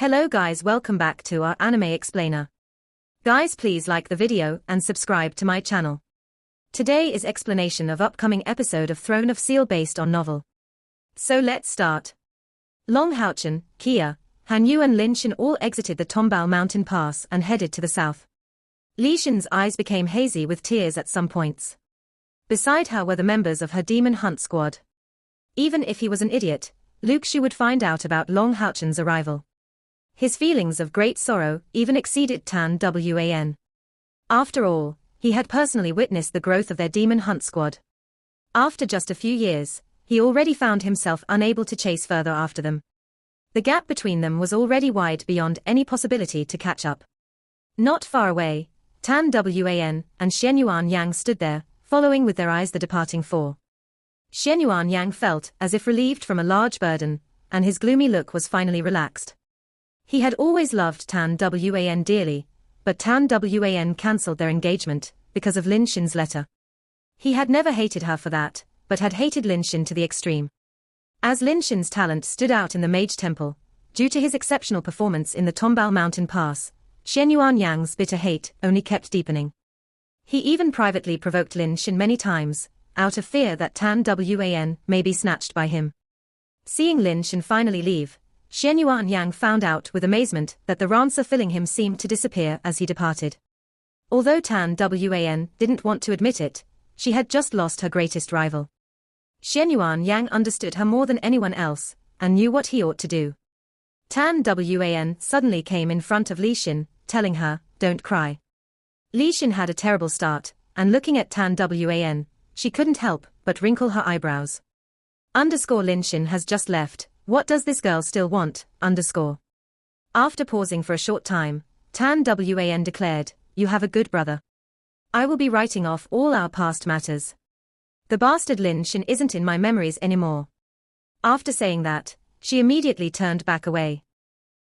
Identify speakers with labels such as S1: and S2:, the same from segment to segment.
S1: Hello guys, welcome back to our anime explainer. Guys, please like the video and subscribe to my channel. Today is explanation of upcoming episode of Throne of Seal based on novel. So let's start. Long Haochen, Kia, Han Yu and Lin Shin all exited the Tombao mountain pass and headed to the south. Li Shin's eyes became hazy with tears at some points. Beside her were the members of her demon hunt squad. Even if he was an idiot, Luke Shu would find out about Long Haochen's arrival. His feelings of great sorrow even exceeded Tan Wan. After all, he had personally witnessed the growth of their demon hunt squad. After just a few years, he already found himself unable to chase further after them. The gap between them was already wide beyond any possibility to catch up. Not far away, Tan Wan and Xianyuan Yang stood there, following with their eyes the departing four. Xianyuan Yang felt as if relieved from a large burden, and his gloomy look was finally relaxed. He had always loved Tan Wan dearly, but Tan Wan cancelled their engagement because of Lin Shin's letter. He had never hated her for that, but had hated Lin Shin to the extreme. As Lin Shin's talent stood out in the Mage Temple, due to his exceptional performance in the Tombao Mountain Pass, Xianyuan Yang's bitter hate only kept deepening. He even privately provoked Lin Shin many times, out of fear that Tan Wan may be snatched by him. Seeing Lin Shin finally leave, Xianyuan Yang found out with amazement that the rancer filling him seemed to disappear as he departed. Although Tan Wan didn't want to admit it, she had just lost her greatest rival. Xianyuan Yang understood her more than anyone else, and knew what he ought to do. Tan Wan suddenly came in front of Li Shin, telling her, "Don't cry." Li Shin had a terrible start, and looking at Tan Wan, she couldn't help but wrinkle her eyebrows. Lin Shin has just left. What does this girl still want? After pausing for a short time, Tan Wan declared, "You have a good brother. I will be writing off all our past matters. The bastard Lin Shin isn't in my memories anymore." After saying that, she immediately turned back away.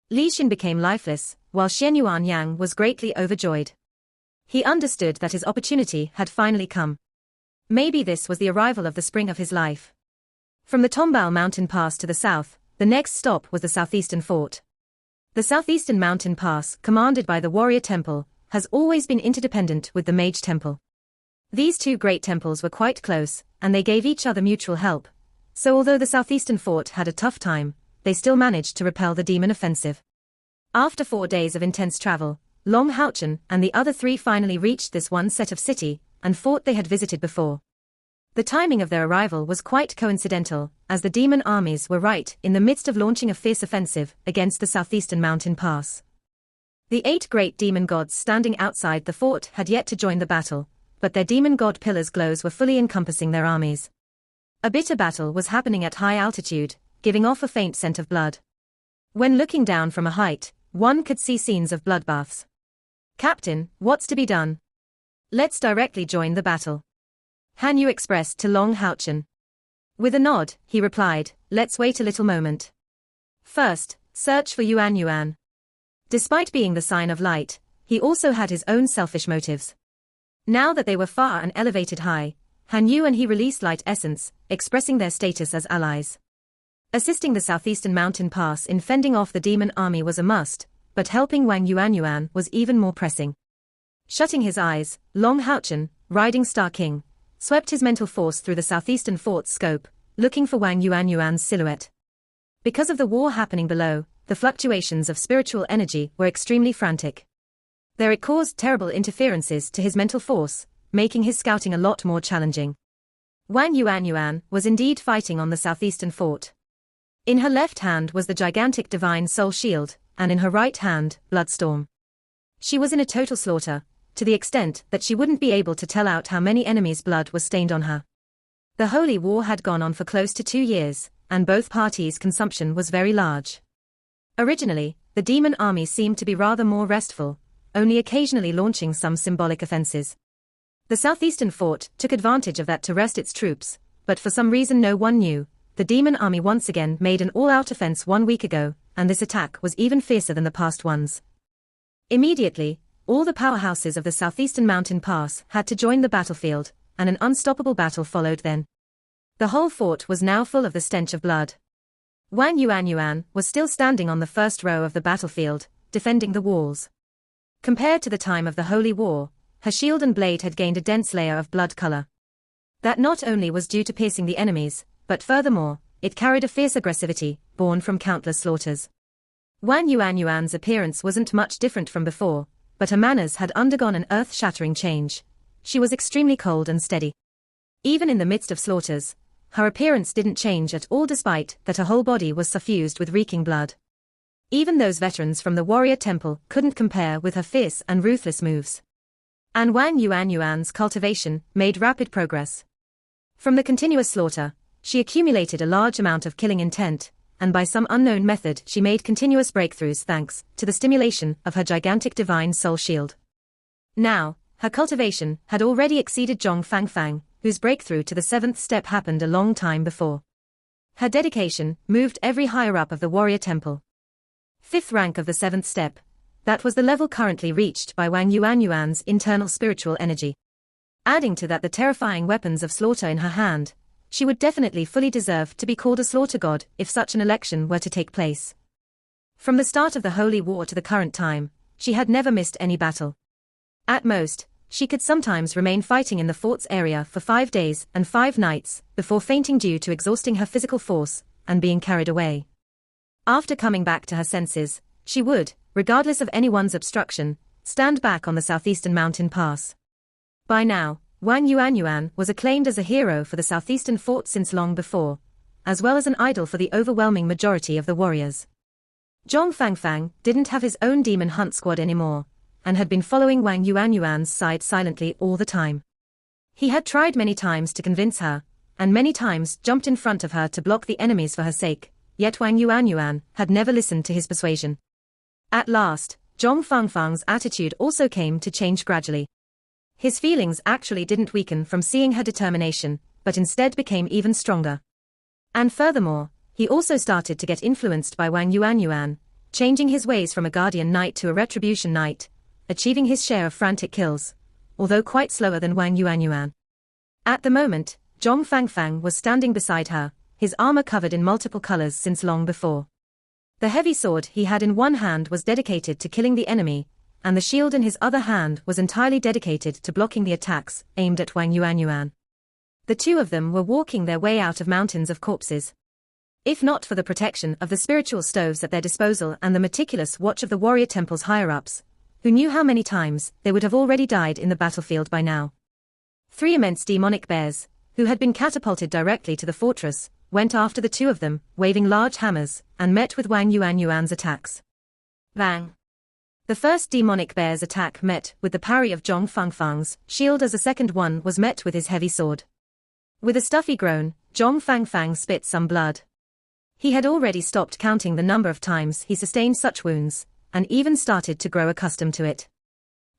S1: Li Shin became lifeless, while Xianyuan Yang was greatly overjoyed. He understood that his opportunity had finally come. Maybe this was the arrival of the spring of his life. From the Tombao mountain pass to the south, the next stop was the southeastern fort. The southeastern mountain pass, commanded by the warrior temple, has always been interdependent with the mage temple. These two great temples were quite close, and they gave each other mutual help, so although the southeastern fort had a tough time, they still managed to repel the demon offensive. After 4 days of intense travel, Long Haochen and the other three finally reached this one set of city and fort they had visited before. The timing of their arrival was quite coincidental, as the demon armies were right in the midst of launching a fierce offensive against the southeastern mountain pass. The 8 great demon gods standing outside the fort had yet to join the battle, but their demon god pillars' glows were fully encompassing their armies. A bitter battle was happening at high altitude, giving off a faint scent of blood. When looking down from a height, one could see scenes of bloodbaths. "Captain, what's to be done? Let's directly join the battle," Han Yu expressed to Long Haochen. With a nod, he replied, "Let's wait a little moment. First, search for Yuan. Despite being the sign of light, he also had his own selfish motives. Now that they were far and elevated high, Han Yu and he released light essence, expressing their status as allies. Assisting the southeastern mountain pass in fending off the demon army was a must, but helping Wang Yuan was even more pressing. Shutting his eyes, Long Haochen, riding Star King, swept his mental force through the southeastern fort's scope, looking for Wang Yuan's silhouette. Because of the war happening below, the fluctuations of spiritual energy were extremely frantic. There it caused terrible interferences to his mental force, making his scouting a lot more challenging. Wang Yuan was indeed fighting on the southeastern fort. In her left hand was the gigantic divine soul shield, and in her right hand, Bloodstorm. She was in a total slaughter, to the extent that she wouldn't be able to tell out how many enemies' blood was stained on her. The holy war had gone on for close to 2 years, and both parties' consumption was very large. Originally, the demon army seemed to be rather more restful, only occasionally launching some symbolic offenses. The southeastern fort took advantage of that to rest its troops, but for some reason no one knew, the demon army once again made an all-out offense 1 week ago, and this attack was even fiercer than the past ones. Immediately, all the powerhouses of the southeastern mountain pass had to join the battlefield, and an unstoppable battle followed then. The whole fort was now full of the stench of blood. Wang Yuanyuan was still standing on the first row of the battlefield, defending the walls. Compared to the time of the Holy War, her shield and blade had gained a dense layer of blood color. That not only was due to piercing the enemies, but furthermore, it carried a fierce aggressivity, born from countless slaughters. Wang Yuanyuan's appearance wasn't much different from before, but her manners had undergone an earth-shattering change. She was extremely cold and steady. Even in the midst of slaughters, her appearance didn't change at all despite that her whole body was suffused with reeking blood. Even those veterans from the warrior temple couldn't compare with her fierce and ruthless moves. And Wang Yuanyuan's cultivation made rapid progress. From the continuous slaughter, she accumulated a large amount of killing intent, and by some unknown method she made continuous breakthroughs thanks to the stimulation of her gigantic divine soul shield. Now, her cultivation had already exceeded Zhong Fangfang, whose breakthrough to the 7th step happened a long time before. Her dedication moved every higher up of the warrior temple. 5th rank of the 7th step, that was the level currently reached by Wang Yuanyuan's internal spiritual energy. Adding to that the terrifying weapons of slaughter in her hand, she would definitely fully deserve to be called a slaughter god if such an election were to take place. From the start of the Holy War to the current time, she had never missed any battle. At most, she could sometimes remain fighting in the fort's area for 5 days and 5 nights before fainting due to exhausting her physical force and being carried away. After coming back to her senses, she would, regardless of anyone's obstruction, stand back on the southeastern mountain pass. By now, Wang Yuanyuan was acclaimed as a hero for the southeastern fort since long before, as well as an idol for the overwhelming majority of the warriors. Zhong Fangfang didn't have his own demon hunt squad anymore, and had been following Wang Yuanyuan's side silently all the time. He had tried many times to convince her, and many times jumped in front of her to block the enemies for her sake, yet Wang Yuanyuan had never listened to his persuasion. At last, Zhong Fangfang's attitude also came to change gradually. His feelings actually didn't weaken from seeing her determination, but instead became even stronger. And furthermore, he also started to get influenced by Wang Yuanyuan, changing his ways from a guardian knight to a retribution knight, achieving his share of frantic kills, although quite slower than Wang Yuanyuan. At the moment, Zhong Fangfang was standing beside her, his armor covered in multiple colors since long before. The heavy sword he had in one hand was dedicated to killing the enemy, and the shield in his other hand was entirely dedicated to blocking the attacks aimed at Wang Yuanyuan. The two of them were walking their way out of mountains of corpses. If not for the protection of the spiritual stoves at their disposal and the meticulous watch of the warrior temple's higher-ups, who knew how many times they would have already died in the battlefield by now. 3 immense demonic bears, who had been catapulted directly to the fortress, went after the two of them, waving large hammers, and met with Wang Yuanyuan's attacks. Bang! The first demonic bear's attack met with the parry of Zhong Fangfang's shield as the second one was met with his heavy sword. With a stuffy groan, Zhong Fangfang spit some blood. He had already stopped counting the number of times he sustained such wounds, and even started to grow accustomed to it.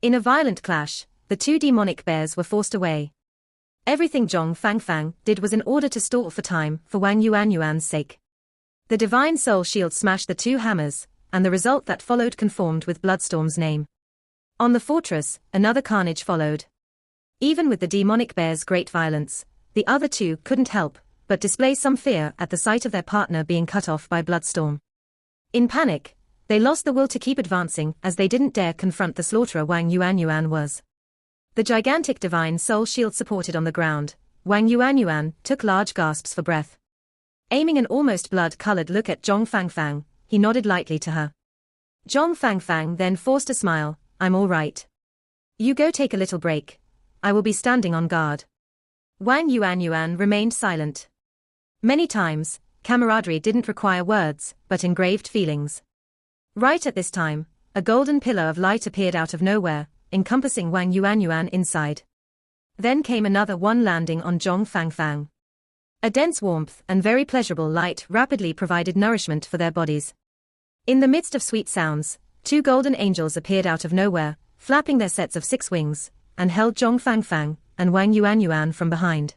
S1: In a violent clash, the 2 demonic bears were forced away. Everything Zhong Fangfang did was in order to stall for time for Wang Yuanyuan's sake. The divine soul shield smashed the 2 hammers, and the result that followed conformed with Bloodstorm's name. On the fortress, another carnage followed. Even with the demonic bear's great violence, the other 2 couldn't help but display some fear at the sight of their partner being cut off by Bloodstorm. In panic, they lost the will to keep advancing as they didn't dare confront the slaughterer Wang Yuanyuan was. The gigantic divine soul shield supported on the ground, Wang Yuanyuan took large gasps for breath. Aiming an almost blood-colored look at Zhong Fangfang, he nodded lightly to her. Zhong Fangfang then forced a smile. "I'm all right. You go take a little break. I will be standing on guard." Wang Yuanyuan remained silent. Many times, camaraderie didn't require words, but engraved feelings. Right at this time, a golden pillar of light appeared out of nowhere, encompassing Wang Yuanyuan inside. Then came another one landing on Zhong Fangfang. A dense warmth and very pleasurable light rapidly provided nourishment for their bodies. In the midst of sweet sounds, 2 golden angels appeared out of nowhere, flapping their sets of 6 wings, and held Zhong Fangfang and Wang Yuanyuan from behind.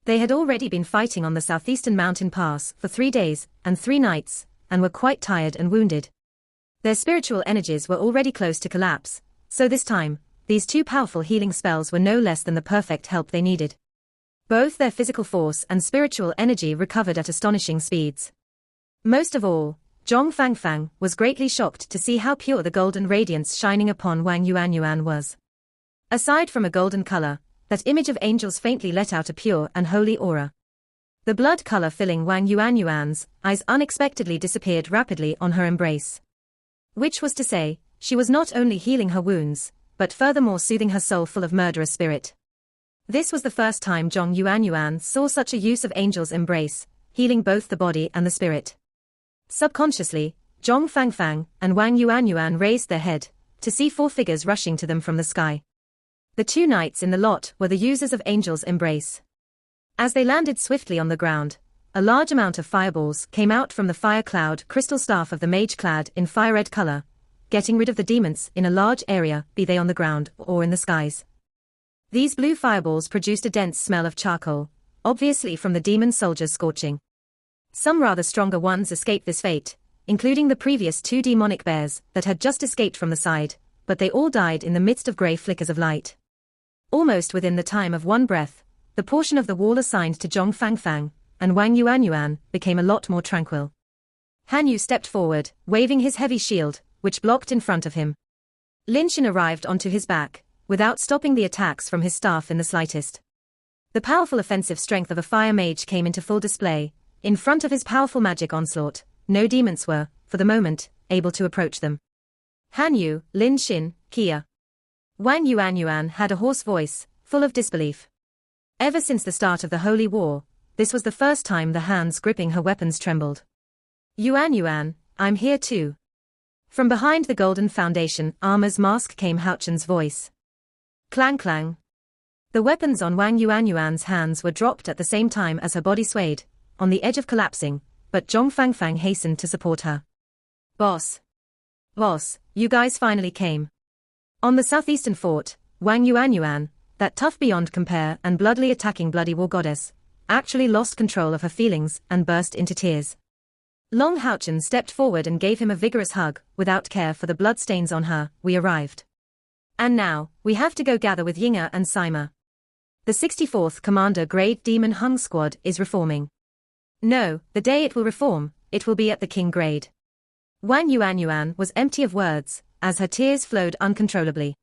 S1: They had already been fighting on the southeastern mountain pass for 3 days and 3 nights, and were quite tired and wounded. Their spiritual energies were already close to collapse, so this time, these 2 powerful healing spells were no less than the perfect help they needed. Both their physical force and spiritual energy recovered at astonishing speeds. Most of all, Zhong Fangfang was greatly shocked to see how pure the golden radiance shining upon Wang Yuanyuan was. Aside from a golden color, that image of angels faintly let out a pure and holy aura. The blood color filling Wang Yuanyuan's eyes unexpectedly disappeared rapidly on her embrace. Which was to say, she was not only healing her wounds, but furthermore soothing her soul full of murderous spirit. This was the first time Zhong Yuanyuan saw such a use of angel's embrace, healing both the body and the spirit. Subconsciously, Zhong Fangfang and Wang Yuanyuan raised their head, to see 4 figures rushing to them from the sky. The 2 knights in the lot were the users of angel's embrace. As they landed swiftly on the ground, a large amount of fireballs came out from the fire-cloud crystal staff of the mage clad in fire-red color, getting rid of the demons in a large area, be they on the ground or in the skies. These blue fireballs produced a dense smell of charcoal, obviously from the demon soldiers' scorching. Some rather stronger ones escaped this fate, including the previous 2 demonic bears that had just escaped from the side, but they all died in the midst of grey flickers of light. Almost within the time of one breath, the portion of the wall assigned to Zhong Fangfang and Wang Yuanyuan became a lot more tranquil. Han Yu stepped forward, waving his heavy shield, which blocked in front of him. Lin Xin arrived onto his back, without stopping the attacks from his staff in the slightest. The powerful offensive strength of a fire mage came into full display. In front of his powerful magic onslaught, no demons were, for the moment, able to approach them. Han Yu, Lin Xin, Kia. Wang Yuanyuan had a hoarse voice, full of disbelief. Ever since the start of the Holy War, this was the first time the hands gripping her weapons trembled. Yuanyuan, I'm here too. From behind the golden foundation armor's mask came Houchen's voice. Clang clang. The weapons on Wang Yuanyuan's hands were dropped at the same time as her body swayed, on the edge of collapsing, but Zhong Fangfang hastened to support her. Boss, you guys finally came. On the southeastern fort, Wang Yuanyuan, that tough beyond compare and bloodily attacking bloody war goddess, actually lost control of her feelings and burst into tears. Long Houchen stepped forward and gave him a vigorous hug, without care for the bloodstains on her. We arrived. And now, we have to go gather with Yinga and Sima. The 64th Commander Grade Demon Hung Squad is reforming. No, the day it will reform, it will be at the King Grade. Wang Yuanyuan was empty of words, as her tears flowed uncontrollably.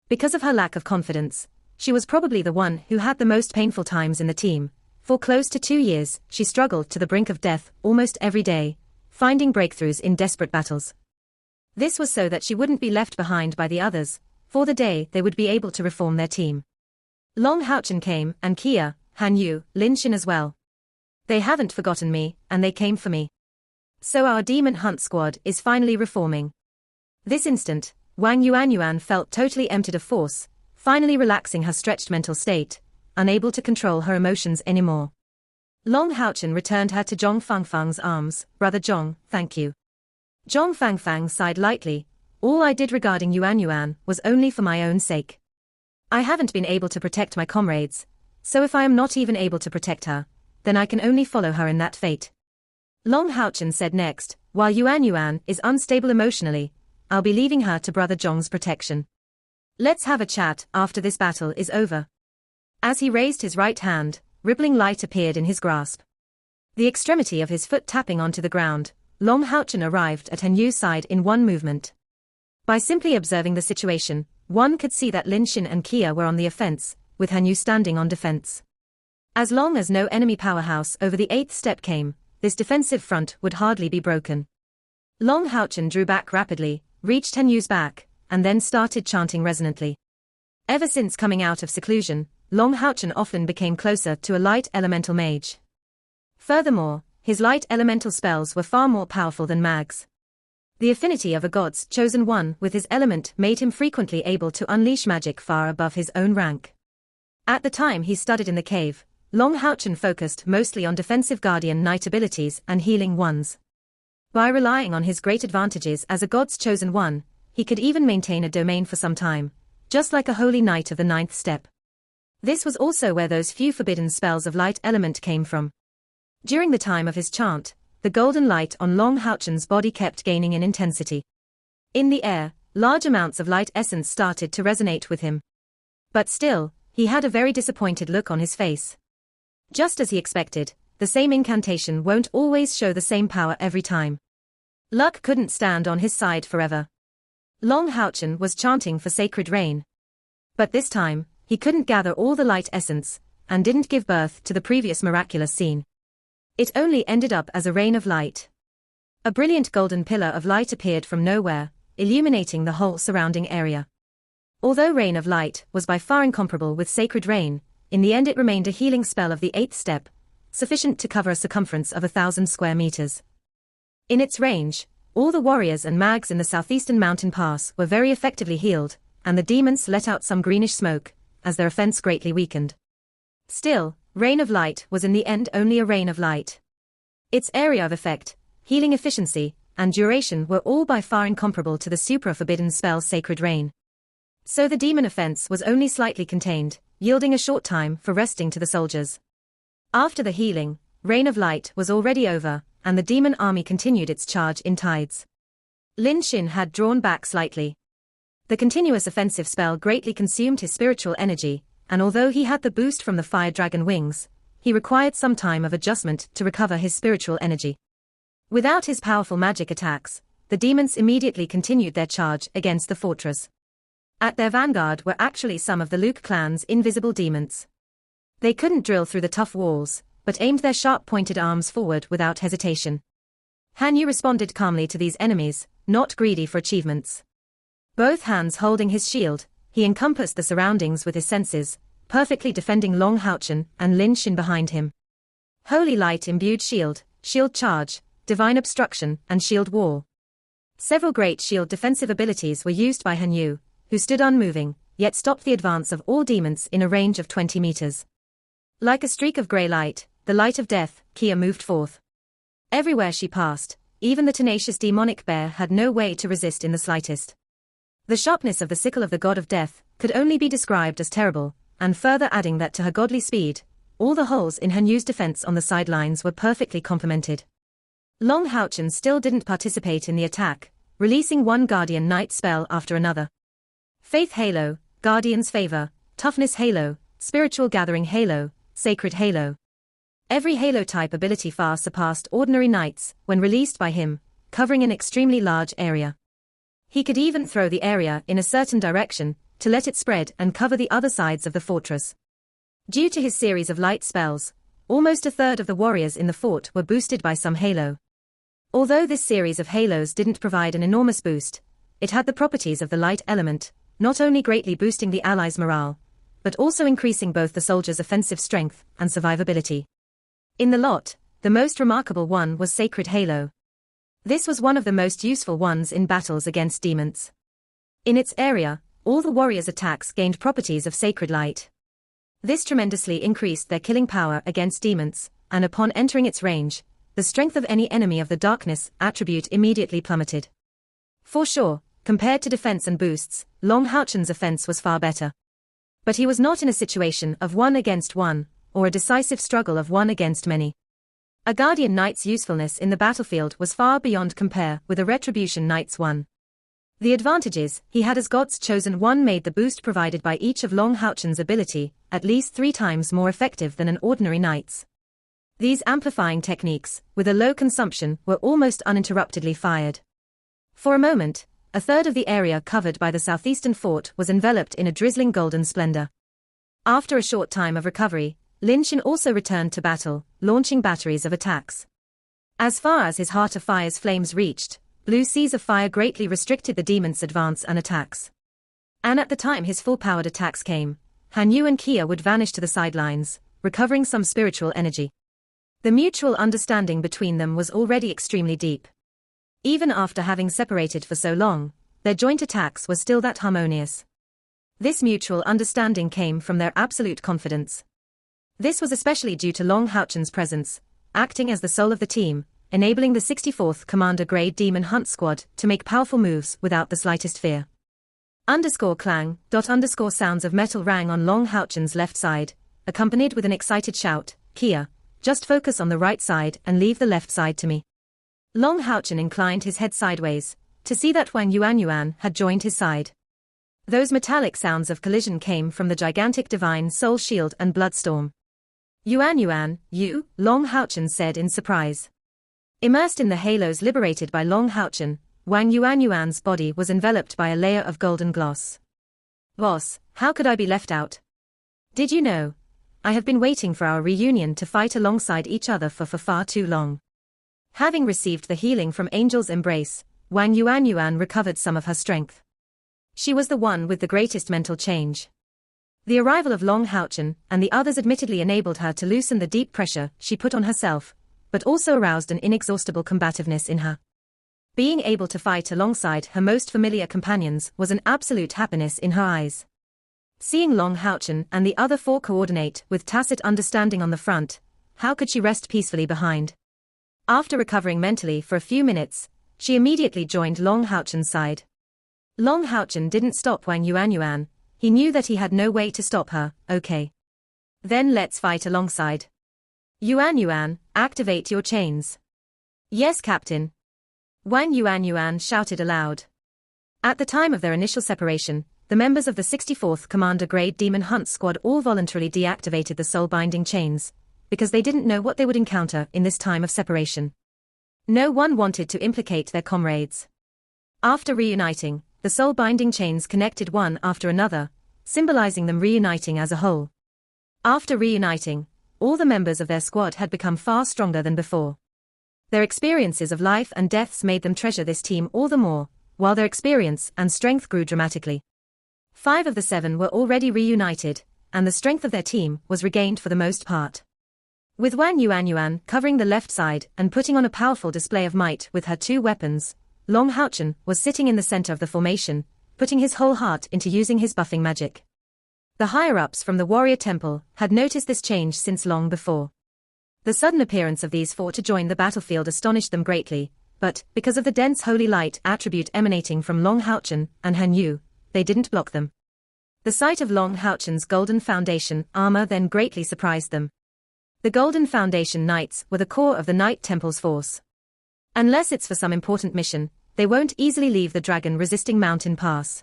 S1: Because of her lack of confidence, she was probably the one who had the most painful times in the team. For close to 2 years, she struggled to the brink of death almost every day, finding breakthroughs in desperate battles. This was so that she wouldn't be left behind by the others, for the day they would be able to reform their team. Long Houchen came, and Kia, Han Yu, Lin Xin as well. They haven't forgotten me, and they came for me. So our Demon Hunt Squad is finally reforming. This instant, Wang Yuanyuan felt totally emptied of force, finally relaxing her stretched mental state, unable to control her emotions anymore. Long Houchen returned her to Zhong Fangfang's arms. Brother Zhong, thank you. Zhong Fangfang sighed lightly. All I did regarding Yuanyuan was only for my own sake. I haven't been able to protect my comrades, so if I am not even able to protect her, then I can only follow her in that fate. Long Houchen said next, while Yuanyuan is unstable emotionally, I'll be leaving her to Brother Zhong's protection. Let's have a chat after this battle is over. As he raised his right hand, rippling light appeared in his grasp. The extremity of his foot tapping onto the ground, Long Houchen arrived at Han Yu's side in one movement. By simply observing the situation, one could see that Lin Xin and Kia were on the offense, with Han Yu standing on defense. As long as no enemy powerhouse over the 8th step came, this defensive front would hardly be broken. Long Houchen drew back rapidly, reached Han Yu's back, and then started chanting resonantly. Ever since coming out of seclusion, Long Houchen often became closer to a light elemental mage. Furthermore, his light elemental spells were far more powerful than Mag's. The affinity of a god's chosen one with his element made him frequently able to unleash magic far above his own rank. At the time he studied in the cave, Long Houchen focused mostly on defensive guardian knight abilities and healing ones. By relying on his great advantages as a god's chosen one, he could even maintain a domain for some time, just like a holy knight of the 9th step. This was also where those few forbidden spells of light element came from. During the time of his chant, the golden light on Long Houchen's body kept gaining in intensity. In the air, large amounts of light essence started to resonate with him. But still, he had a very disappointed look on his face. Just as he expected, the same incantation won't always show the same power every time. Luck couldn't stand on his side forever. Long Houchen was chanting for sacred rain. But this time, he couldn't gather all the light essence, and didn't give birth to the previous miraculous scene. It only ended up as a rain of light. A brilliant golden pillar of light appeared from nowhere, illuminating the whole surrounding area. Although rain of light was by far incomparable with sacred rain, in the end it remained a healing spell of the 8th step, sufficient to cover a circumference of 1,000 square meters. In its range, all the warriors and mags in the southeastern mountain pass were very effectively healed, and the demons let out some greenish smoke, as their offense greatly weakened. Still, rain of light was in the end only a rain of light. Its area of effect, healing efficiency, and duration were all by far incomparable to the supra-forbidden spell Sacred Rain. So the demon offense was only slightly contained, yielding a short time for resting to the soldiers. After the healing, rain of light was already over, and the demon army continued its charge in tides. Lin Xin had drawn back slightly. The continuous offensive spell greatly consumed his spiritual energy, and although he had the boost from the fire dragon wings, he required some time of adjustment to recover his spiritual energy. Without his powerful magic attacks, the demons immediately continued their charge against the fortress. At their vanguard were actually some of the Luke clan's invisible demons. They couldn't drill through the tough walls, but aimed their sharp-pointed arms forward without hesitation. Han Yu responded calmly to these enemies, not greedy for achievements. Both hands holding his shield, he encompassed the surroundings with his senses, perfectly defending Long Houchen and Lin Xin behind him. Holy light imbued shield, shield charge, divine obstruction, and shield wall. Several great shield defensive abilities were used by Han Yu, who stood unmoving, yet stopped the advance of all demons in a range of 20 meters. Like a streak of grey light, the light of death, Kia moved forth. Everywhere she passed, even the tenacious demonic bear had no way to resist in the slightest. The sharpness of the sickle of the god of death could only be described as terrible, and further adding that to her godly speed, all the holes in Han Yu's defense on the sidelines were perfectly complemented. Long Houchen still didn't participate in the attack, releasing one Guardian Knight spell after another. Faith Halo, Guardian's Favor, Toughness Halo, Spiritual Gathering Halo, Sacred Halo. Every Halo-type ability far surpassed ordinary knights when released by him, covering an extremely large area. He could even throw the area in a certain direction, to let it spread and cover the other sides of the fortress. Due to his series of light spells, almost a third of the warriors in the fort were boosted by some halo. Although this series of halos didn't provide an enormous boost, it had the properties of the light element, not only greatly boosting the allies' morale, but also increasing both the soldiers' offensive strength and survivability. In the lot, the most remarkable one was Sacred Halo. This was one of the most useful ones in battles against demons. In its area, all the warriors' attacks gained properties of sacred light. This tremendously increased their killing power against demons, and upon entering its range, the strength of any enemy of the darkness attribute immediately plummeted. For sure, compared to defense and boosts, Long Houchen's offense was far better. But he was not in a situation of one against one, or a decisive struggle of one against many. A Guardian Knight's usefulness in the battlefield was far beyond compare with a Retribution Knight's one. The advantages he had as God's Chosen One made the boost provided by each of Long Houchen's ability at least 3 times more effective than an ordinary knight's. These amplifying techniques, with a low consumption, were almost uninterruptedly fired. For a moment, a third of the area covered by the southeastern fort was enveloped in a drizzling golden splendor. After a short time of recovery, Lin Xin also returned to battle, launching batteries of attacks. As far as his Heart of Fire's flames reached, blue seas of fire greatly restricted the demon's advance and attacks. And at the time his full-powered attacks came, Han Yu and Kia would vanish to the sidelines, recovering some spiritual energy. The mutual understanding between them was already extremely deep. Even after having separated for so long, their joint attacks were still that harmonious. This mutual understanding came from their absolute confidence. This was especially due to Long Houchen's presence, acting as the soul of the team, enabling the 64th Commander Grade Demon Hunt Squad to make powerful moves without the slightest fear. _clang. Sounds of metal rang on Long Houchen's left side, accompanied with an excited shout, Kia, just focus on the right side and leave the left side to me. Long Houchen inclined his head sideways, to see that Wang Yuanyuan had joined his side. Those metallic sounds of collision came from the gigantic divine soul shield and bloodstorm. Yuan, you, Long Haochen said in surprise. Immersed in the halos liberated by Long Haochen, Wang Yuan's body was enveloped by a layer of golden gloss. Boss, how could I be left out? Did you know? I have been waiting for our reunion to fight alongside each other for far too long. Having received the healing from Angel's embrace, Wang Yuan recovered some of her strength. She was the one with the greatest mental change. The arrival of Long Haochen and the others admittedly enabled her to loosen the deep pressure she put on herself, but also aroused an inexhaustible combativeness in her. Being able to fight alongside her most familiar companions was an absolute happiness in her eyes. Seeing Long Haochen and the other four coordinate with tacit understanding on the front, how could she rest peacefully behind? After recovering mentally for a few minutes, she immediately joined Long Haochen's side. Long Haochen didn't stop Wang Yuan, he knew that he had no way to stop her. Okay. Then let's fight alongside. Yuan, activate your chains. Yes, Captain. Wang Yuan shouted aloud. At the time of their initial separation, the members of the 64th Commander Grade Demon Hunt Squad all voluntarily deactivated the soul-binding chains, because they didn't know what they would encounter in this time of separation. No one wanted to implicate their comrades. After reuniting, the soul-binding chains connected one after another, symbolizing them reuniting as a whole. After reuniting, all the members of their squad had become far stronger than before. Their experiences of life and deaths made them treasure this team all the more, while their experience and strength grew dramatically. 5 of the 7 were already reunited, and the strength of their team was regained for the most part. With Wang Yuan covering the left side and putting on a powerful display of might with her 2 weapons, Long Haochen was sitting in the center of the formation, putting his whole heart into using his buffing magic. The higher-ups from the warrior temple had noticed this change since long before. The sudden appearance of these 4 to join the battlefield astonished them greatly, but, because of the dense holy light attribute emanating from Long Haochen and her new, they didn't block them. The sight of Long Haochen's golden foundation armor then greatly surprised them. The Golden Foundation Knights were the core of the Knight Temple's force. Unless it's for some important mission, they won't easily leave the dragon-resisting mountain pass.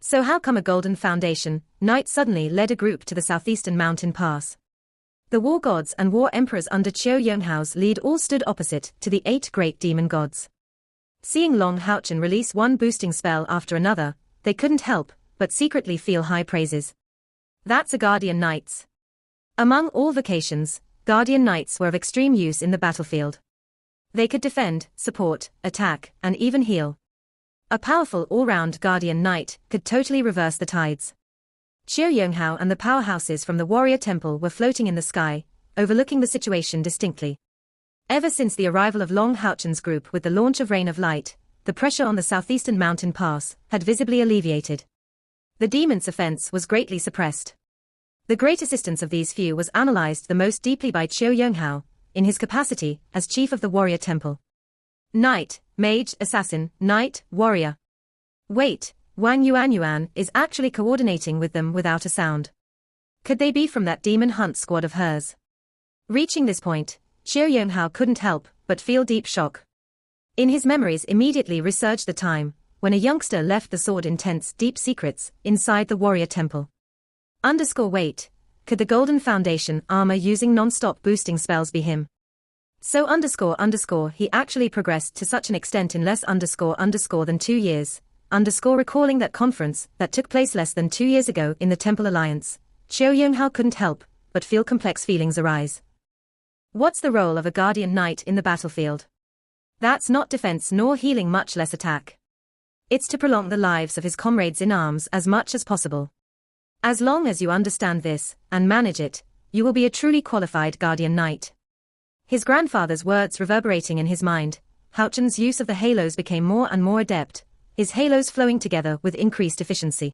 S1: So how come a Golden Foundation Knight suddenly led a group to the southeastern mountain pass? The war gods and war emperors under Qiu Yonghao's lead all stood opposite to the 8 great demon gods. Seeing Long Haochen release one boosting spell after another, they couldn't help but secretly feel high praises. That's a Guardian Knights. Among all vocations, Guardian Knights were of extreme use in the battlefield. They could defend, support, attack, and even heal. A powerful all-round Guardian Knight could totally reverse the tides. Qiu Yonghao and the powerhouses from the warrior temple were floating in the sky, overlooking the situation distinctly. Ever since the arrival of Long Haochen's group with the launch of Rain of Light, the pressure on the southeastern mountain pass had visibly alleviated. The demon's offense was greatly suppressed. The great assistance of these few was analyzed the most deeply by Qiu Yonghao, in his capacity as chief of the warrior temple. Knight, mage, assassin, knight, warrior. Wait, Wang Yuan is actually coordinating with them without a sound. Could they be from that demon hunt squad of hers? Reaching this point, Qiu Yonghao couldn't help but feel deep shock. In his memories immediately resurged the time when a youngster left the sword intense deep secrets inside the warrior temple. Wait, could the Golden Foundation armor using non-stop boosting spells be him? So he actually progressed to such an extent in less than 2 years. Recalling that conference that took place less than 2 years ago in the Temple Alliance, Qiu Yonghao couldn't help but feel complex feelings arise. What's the role of a Guardian Knight in the battlefield? That's not defense nor healing, much less attack. It's to prolong the lives of his comrades in arms as much as possible. As long as you understand this and manage it, you will be a truly qualified Guardian Knight. His grandfather's words reverberating in his mind, Haochen's use of the halos became more and more adept, his halos flowing together with increased efficiency.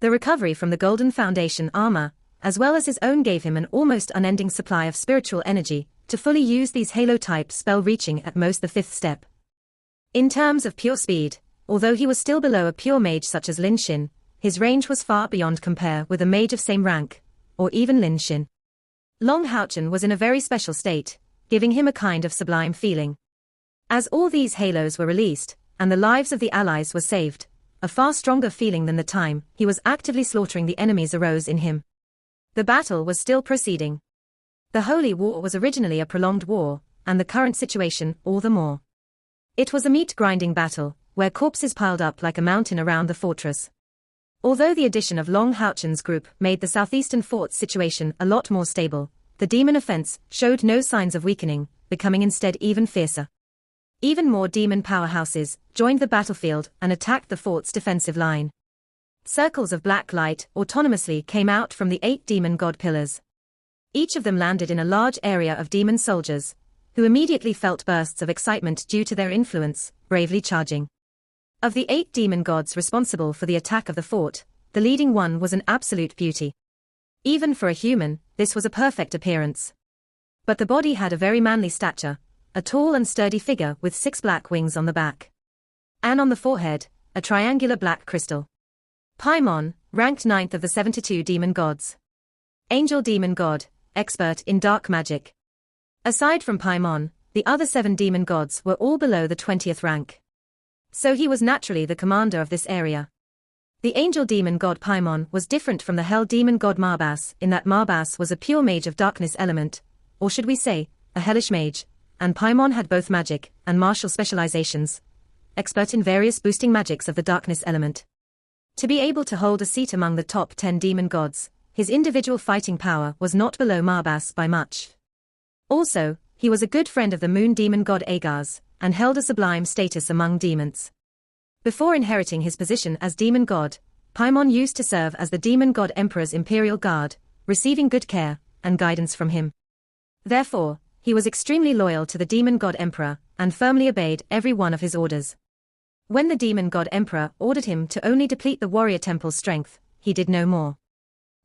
S1: The recovery from the Golden Foundation armor, as well as his own, gave him an almost unending supply of spiritual energy to fully use these halo-type spell, reaching at most the 5th step. In terms of pure speed, although he was still below a pure mage such as Lin Xin, his range was far beyond compare with a mage of same rank, or even Lin Xin. Long Haochen was in a very special state, giving him a kind of sublime feeling. As all these halos were released, and the lives of the allies were saved, a far stronger feeling than the time he was actively slaughtering the enemies arose in him. The battle was still proceeding. The Holy War was originally a prolonged war, and the current situation all the more. It was a meat-grinding battle, where corpses piled up like a mountain around the fortress. Although the addition of Long Houchen's group made the southeastern fort's situation a lot more stable, the demon offense showed no signs of weakening, becoming instead even fiercer. Even more demon powerhouses joined the battlefield and attacked the fort's defensive line. Circles of black light autonomously came out from the 8 demon god pillars. Each of them landed in a large area of demon soldiers, who immediately felt bursts of excitement due to their influence, bravely charging. Of the 8 demon gods responsible for the attack of the fort, the leading one was an absolute beauty. Even for a human, this was a perfect appearance. But the body had a very manly stature, a tall and sturdy figure with 6 black wings on the back. And on the forehead, a triangular black crystal. Paimon, ranked 9th of the 72 demon gods. Angel demon god, expert in dark magic. Aside from Paimon, the other 7 demon gods were all below the 20th rank. So he was naturally the commander of this area. The angel demon god Paimon was different from the hell demon god Marbas in that Marbas was a pure mage of darkness element, or should we say, a hellish mage, and Paimon had both magic and martial specializations, expert in various boosting magics of the darkness element. To be able to hold a seat among the top 10 demon gods, his individual fighting power was not below Marbas by much. Also, he was a good friend of the moon demon god Agar's, and held a sublime status among demons. Before inheriting his position as demon god, Paimon used to serve as the demon god emperor's imperial guard, receiving good care and guidance from him. Therefore, he was extremely loyal to the demon god emperor, and firmly obeyed every one of his orders. When the demon god emperor ordered him to only deplete the warrior temple's strength, he did no more.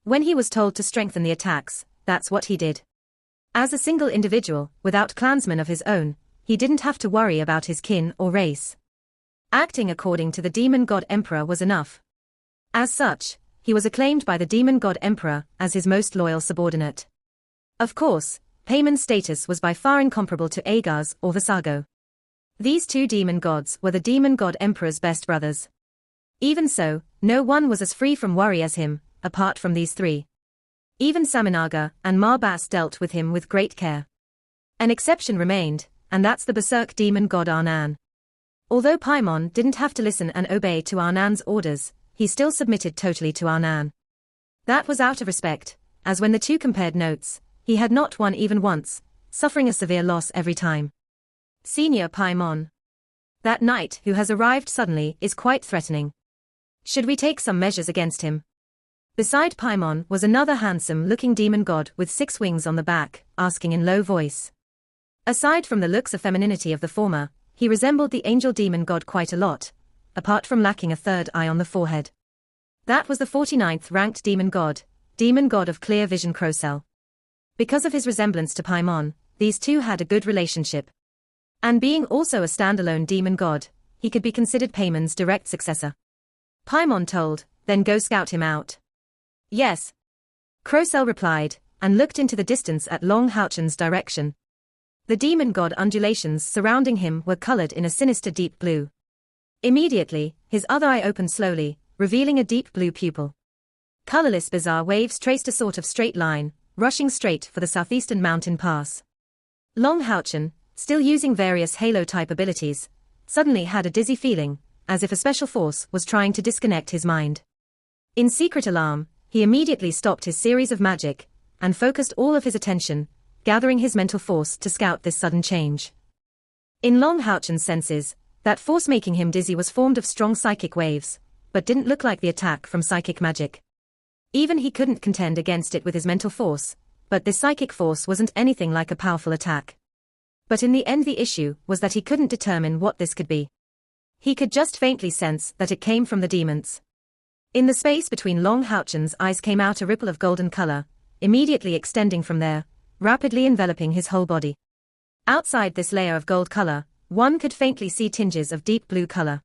S1: When he was told to strengthen the attacks, that's what he did. As a single individual, without clansmen of his own, he didn't have to worry about his kin or race. Acting according to the demon god emperor was enough. As such, he was acclaimed by the demon god emperor as his most loyal subordinate. Of course, Paimon's status was by far incomparable to Agar's or Visago. These 2 demon gods were the demon god emperor's best brothers. Even so, no one was as free from worry as him, apart from these 3. Even Saminaga and Marbas dealt with him with great care. An exception remained, and that's the berserk demon god Arnan. Although Paimon didn't have to listen and obey to Arnan's orders, he still submitted totally to Arnan. That was out of respect, as when the 2 compared notes, he had not won even once, suffering a severe loss every time. Senior Paimon. That knight who has arrived suddenly is quite threatening. Should we take some measures against him? Beside Paimon was another handsome-looking demon god with 6 wings on the back, asking in low voice. Aside from the looks of femininity of the former, he resembled the angel demon god quite a lot, apart from lacking a 3rd eye on the forehead. That was the 49th ranked demon god of clear vision Crocell. Because of his resemblance to Paimon, these 2 had a good relationship. And being also a standalone demon god, he could be considered Paimon's direct successor. Paimon told, then go scout him out. Yes. Crocell replied, and looked into the distance at Long Houchen's direction. The demon god undulations surrounding him were colored in a sinister deep blue. Immediately, his other eye opened slowly, revealing a deep blue pupil. Colorless bizarre waves traced a sort of straight line, rushing straight for the southeastern mountain pass. Long Houchen, still using various halo-type abilities, suddenly had a dizzy feeling, as if a special force was trying to disconnect his mind. In secret alarm, he immediately stopped his series of magic, and focused all of his attention, gathering his mental force to scout this sudden change. In Long Houchen's senses, that force making him dizzy was formed of strong psychic waves, but didn't look like the attack from psychic magic. Even he couldn't contend against it with his mental force, but this psychic force wasn't anything like a powerful attack. But in the end the issue was that he couldn't determine what this could be. He could just faintly sense that it came from the demons. In the space between Long Houchen's eyes came out a ripple of golden color, immediately extending from there, rapidly enveloping his whole body. Outside this layer of gold color, one could faintly see tinges of deep blue color.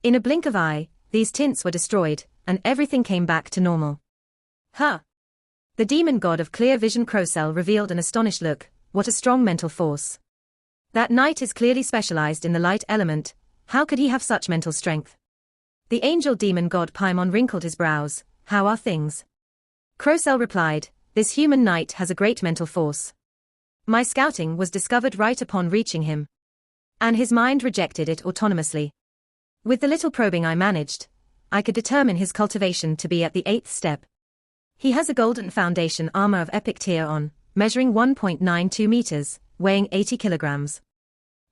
S1: In a blink of eye, these tints were destroyed, and everything came back to normal. Huh! The demon god of clear vision Crocell revealed an astonished look. What a strong mental force. That knight is clearly specialized in the light element. How could he have such mental strength? The angel demon god Paimon wrinkled his brows. How are things? Crocell replied, this human knight has a great mental force. My scouting was discovered right upon reaching him. And his mind rejected it autonomously. With the little probing I managed, I could determine his cultivation to be at the 8th step. He has a golden foundation armor of epic tier on, measuring 1.92 meters, weighing 80 kilograms.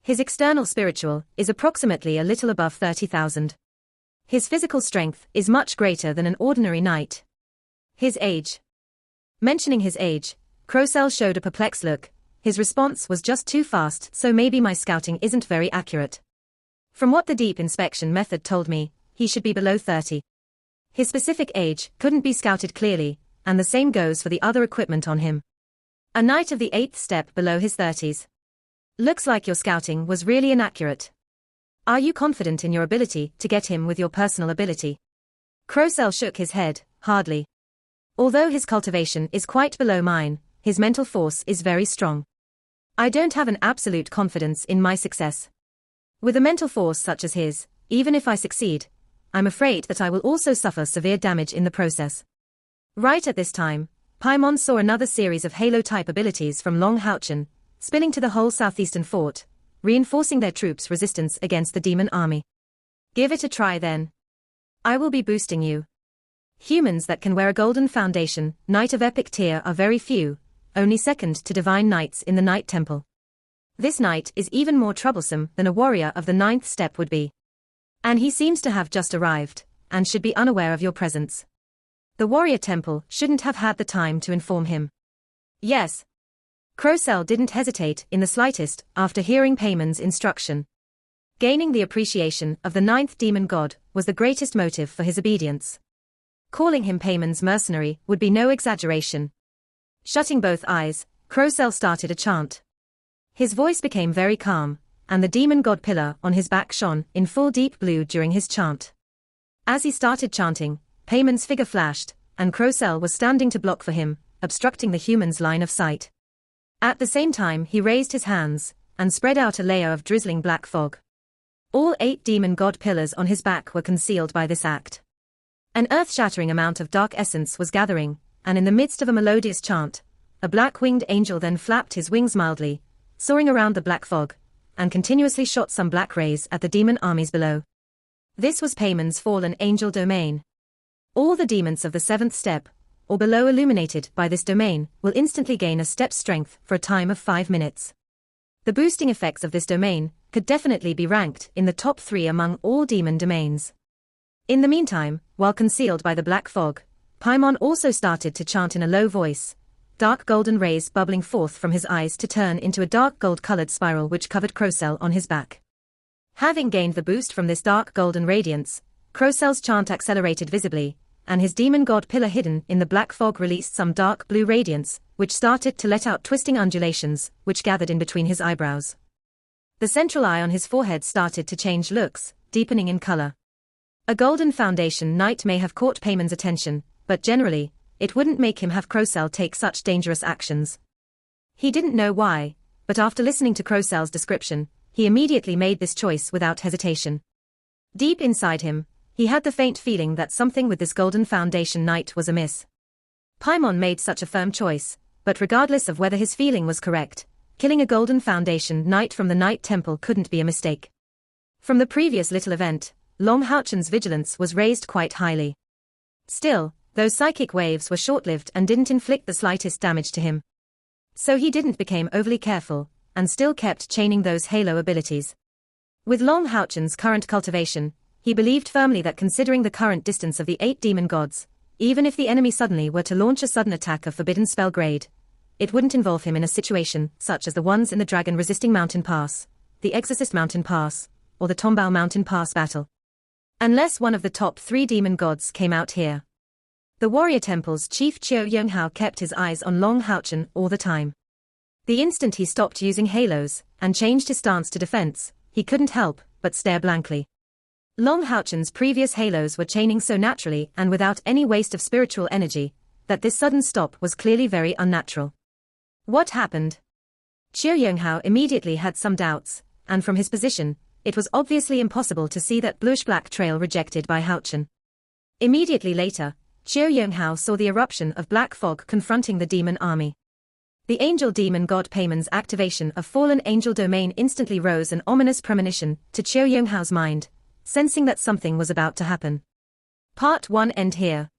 S1: His external spiritual is approximately a little above 30,000. His physical strength is much greater than an ordinary knight. His age. Mentioning his age, Crocell showed a perplexed look. His response was just too fast, so maybe my scouting isn't very accurate. From what the deep inspection method told me, he should be below 30. His specific age couldn't be scouted clearly, and the same goes for the other equipment on him. A knight of the 8th step below his 30s. Looks like your scouting was really inaccurate. Are you confident in your ability to get him with your personal ability? Crocell shook his head, hardly. Although his cultivation is quite below mine, his mental force is very strong. I don't have an absolute confidence in my success. With a mental force such as his, even if I succeed, I'm afraid that I will also suffer severe damage in the process. Right at this time, Paimon saw another series of halo-type abilities from Long Houchen, spilling to the whole southeastern fort, reinforcing their troops' resistance against the demon army. Give it a try then. I will be boosting you. Humans that can wear a golden foundation, knight of epic tier are very few, only second to divine knights in the Knight Temple. This knight is even more troublesome than a warrior of the 9th step would be. And he seems to have just arrived, and should be unaware of your presence. The warrior temple shouldn't have had the time to inform him. Yes. Crocell didn't hesitate in the slightest after hearing Payman's instruction. Gaining the appreciation of the 9th demon god was the greatest motive for his obedience. Calling him Payman's mercenary would be no exaggeration. Shutting both eyes, Crocell started a chant. His voice became very calm, and the demon god pillar on his back shone in full deep blue during his chant. As he started chanting, Payman's figure flashed, and Crocell was standing to block for him, obstructing the human's line of sight. At the same time he raised his hands, and spread out a layer of drizzling black fog. All 8 demon god pillars on his back were concealed by this act. An earth-shattering amount of dark essence was gathering, and in the midst of a melodious chant, a black-winged angel then flapped his wings mildly, soaring around the black fog, and continuously shot some black rays at the demon armies below. This was Payman's fallen angel domain. All the demons of the 7th step, or below illuminated by this domain, will instantly gain a step strength for a time of 5 minutes. The boosting effects of this domain could definitely be ranked in the top 3 among all demon domains. In the meantime, while concealed by the black fog, Paimon also started to chant in a low voice, dark golden rays bubbling forth from his eyes to turn into a dark gold-colored spiral which covered Crocell on his back. Having gained the boost from this dark golden radiance, Crocell's chant accelerated visibly, and his demon god pillar hidden in the black fog released some dark blue radiance, which started to let out twisting undulations, which gathered in between his eyebrows. The central eye on his forehead started to change looks, deepening in color. A golden foundation knight may have caught Payman's attention, but generally, it wouldn't make him have Crocell take such dangerous actions. He didn't know why, but after listening to Crocell's description, he immediately made this choice without hesitation. Deep inside him, he had the faint feeling that something with this golden foundation knight was amiss. Paimon made such a firm choice, but regardless of whether his feeling was correct, killing a golden foundation knight from the Knight Temple couldn't be a mistake. From the previous little event, Long Houchen's vigilance was raised quite highly. Still, those psychic waves were short-lived and didn't inflict the slightest damage to him. So he didn't become overly careful, and still kept chaining those halo abilities. With Long Houchen's current cultivation, he believed firmly that considering the current distance of the 8 demon gods, even if the enemy suddenly were to launch a sudden attack of forbidden spell grade, it wouldn't involve him in a situation such as the ones in the dragon-resisting mountain pass, the Exorcist mountain pass, or the Tombao mountain pass battle. Unless one of the top 3 demon gods came out here. The warrior temple's chief Chiu Yonghao kept his eyes on Long Houchen all the time. The instant he stopped using halos, and changed his stance to defense, he couldn't help but stare blankly. Long Houchen's previous halos were chaining so naturally and without any waste of spiritual energy, that this sudden stop was clearly very unnatural. What happened? Chiu Yonghao immediately had some doubts, and from his position, it was obviously impossible to see that bluish-black trail rejected by Houchen. Immediately later, Chiao Yonghao saw the eruption of black fog confronting the demon army. The angel demon god Payman's activation of fallen angel domain instantly rose an ominous premonition to Chiao Yonghao's mind, sensing that something was about to happen. Part 1 end here.